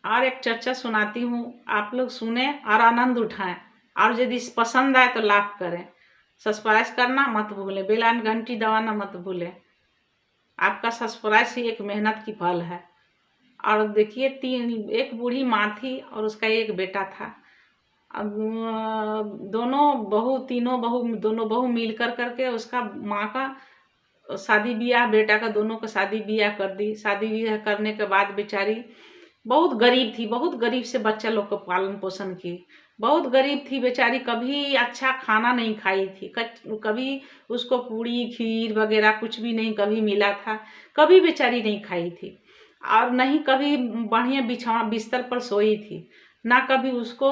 और एक चर्चा सुनाती हूँ, आप लोग सुने और आनंद उठाएं, और यदि पसंद आए तो लाभ करें। सब्सक्राइब करना मत भूलें, बेल आइकन घंटी दबाना मत भूलें। आपका सब्सक्राइब ही एक मेहनत की फल है। और देखिए, एक बूढ़ी माँ थी और उसका एक बेटा था। अब दोनों बहू मिल करके उसका माँ का शादी ब्याह, बेटा का दोनों का शादी ब्याह कर दी। शादी ब्याह करने के बाद बेचारी बहुत गरीब थी, बहुत गरीब से बच्चा लोग को पालन पोषण की। बहुत गरीब थी बेचारी, कभी अच्छा खाना नहीं खाई थी, कभी उसको पूड़ी खीर वगैरह कुछ भी नहीं कभी मिला था, कभी बेचारी नहीं खाई थी। और नहीं कभी बढ़िया बिछौना बिस्तर पर सोई थी, ना कभी उसको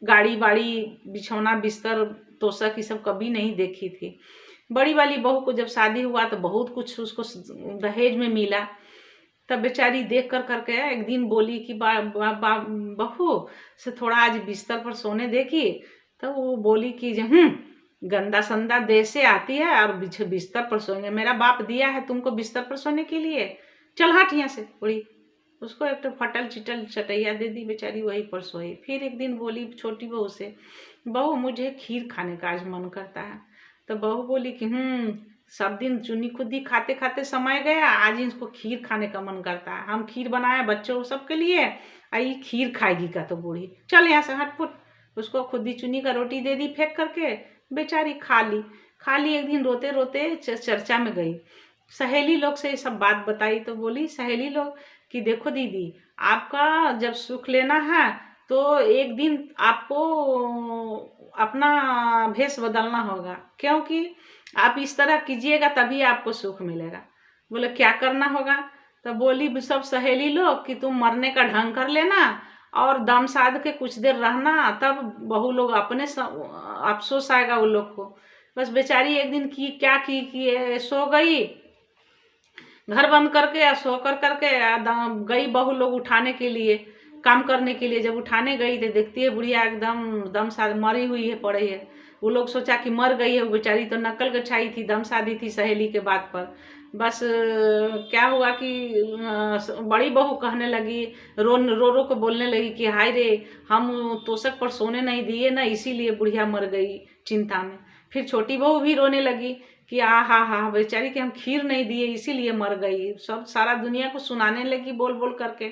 गाड़ी बाड़ी बिछौना बिस्तर तोशक ये सब कभी नहीं देखी थी। बड़ी वाली बहू को जब शादी हुआ तो बहुत कुछ उसको दहेज में मिला। तब बेचारी देख करके एक दिन बोली कि बहू से थोड़ा आज बिस्तर पर सोने देखी। तो वो बोली कि गंदा संदा देश से आती है और बिस्तर पर सोएंगे, मेरा बाप दिया है तुमको बिस्तर पर सोने के लिए, चल हट यहाँ से। बड़ी उसको एक तो फटल चिटल चटैया दे दी, बेचारी वहीं पर सोई। फिर एक दिन बोली छोटी बहू से, बहू मुझे खीर खाने का आज मन करता है। तो बहू बोली कि सब दिन चुनी खुदी खाते खाते समय गया, आज इसको खीर खाने का मन करता है, हम खीर बनाए बच्चों सबके लिए, आई खीर खाएगी का। तो बूढ़ी चल यहाँ से हटपुट, उसको खुदी चुनी का रोटी दे दी फेंक करके, बेचारी खा ली। एक दिन रोते रोते चर्चा में गई, सहेली लोग से ये सब बात बताई। तो बोली सहेली लोग कि देखो दीदी, आपका जब सुख लेना है तो एक दिन आपको अपना भेष बदलना होगा, क्योंकि आप इस तरह कीजिएगा तभी आपको सुख मिलेगा। बोले क्या करना होगा? तो बोली सब सहेली लोग कि तुम मरने का ढंग कर लेना और दम साध के कुछ देर रहना, तब बहू लोग अपने अफसोस आएगा उन लोग को। बस बेचारी एक दिन की सो गई घर बंद करके, या सो करके गई बहू लोग उठाने के लिए, काम करने के लिए। जब उठाने गई तो देखती है बुढ़िया एकदम दम साध मरी हुई है, पड़ी है। वो लोग सोचा कि मर गई है, वो बेचारी तो नकल गछाई थी, दम साधी थी सहेली के बात पर। बस क्या हुआ कि बड़ी बहू कहने लगी, रो रो के बोलने लगी कि हाय रे, हम तोशक पर सोने नहीं दिए ना, इसीलिए बुढ़िया मर गई चिंता में। फिर छोटी बहू भी रोने लगी कि हा बेचारी कि हम खीर नहीं दिए इसीलिए मर गई। सब सारा दुनिया को सुनाने लगी बोल बोल करके।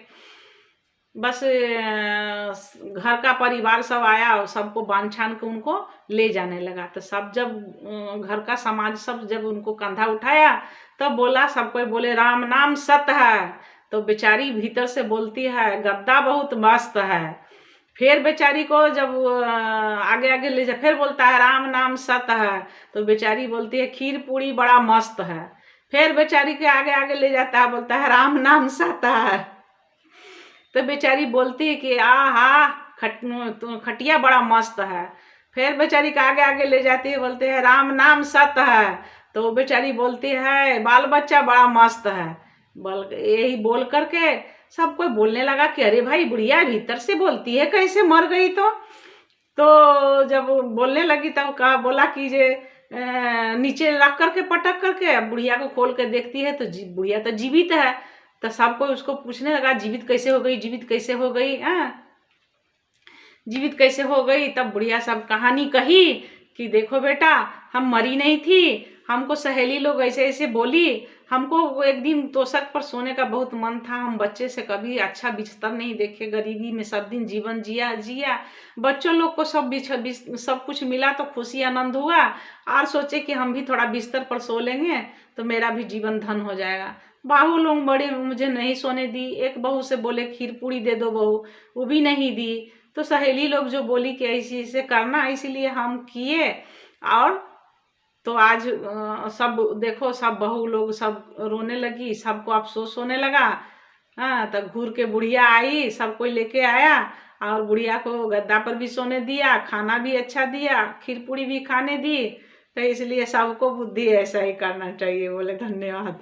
बस घर का परिवार सब आया और सबको बांध छान के उनको ले जाने लगा। तो सब जब घर का समाज सब जब उनको कंधा उठाया तब बोला, सब कोई बोले राम नाम सत्य है। तो बेचारी भीतर से बोलती है गद्दा बहुत मस्त है। फिर बेचारी को जब आगे आगे ले जा, फिर बोलता है राम नाम सत्य है। तो बेचारी बोलती है खीर पूड़ी बड़ा मस्त है। फिर बेचारी के आगे आगे ले जाता है, बोलता है राम नाम सत्य है। तो बेचारी बोलती है कि खटिया बड़ा मस्त है। फिर बेचारी के आगे आगे ले जाती है, बोलते हैं राम नाम सत्य है। तो बेचारी बोलती है बाल बच्चा बड़ा मस्त है। यही बोल करके सब कोई बोलने लगा कि अरे भाई बुढ़िया भीतर से बोलती है, कैसे मर गई? तो जब बोलने लगी तब बोला कि जे नीचे रख करके पटक करके बुढ़िया को खोल के देखती है तो बुढ़िया तो जीवित है। तो सब कोई उसको पूछने लगा जीवित कैसे हो गई, जीवित कैसे हो गई, जीवित कैसे हो गई? तब बुढ़िया सब कहानी कही कि देखो बेटा, हम मरी नहीं थी, हमको सहेली लोग ऐसे ऐसे बोली, हमको एक दिन तोशक पर सोने का बहुत मन था, हम बच्चे से कभी अच्छा बिस्तर नहीं देखे, गरीबी में सब दिन जीवन जिया। बच्चों लोग को सब कुछ मिला तो खुशी आनंद हुआ, और सोचे कि हम भी थोड़ा बिस्तर पर सो लेंगे तो मेरा भी जीवन धन हो जाएगा। बहू लोग बड़े मुझे नहीं सोने दी। एक बहू से बोले खीर पूड़ी दे दो बहू, वो भी नहीं दी। तो सहेली लोग जो बोली कि ऐसे करना, इसीलिए हम किए। और तो आज सब देखो, सब बहू लोग सब रोने लगी, सबको अफसोस होने लगा। तब घूर के बुढ़िया आई, सब कोई लेके आया और बुढ़िया को गद्दा पर भी सोने दिया, खाना भी अच्छा दिया, खीर पूड़ी भी खाने दी। तो इसलिए सबको बुद्धि ऐसा ही करना चाहिए। बोले धन्यवाद।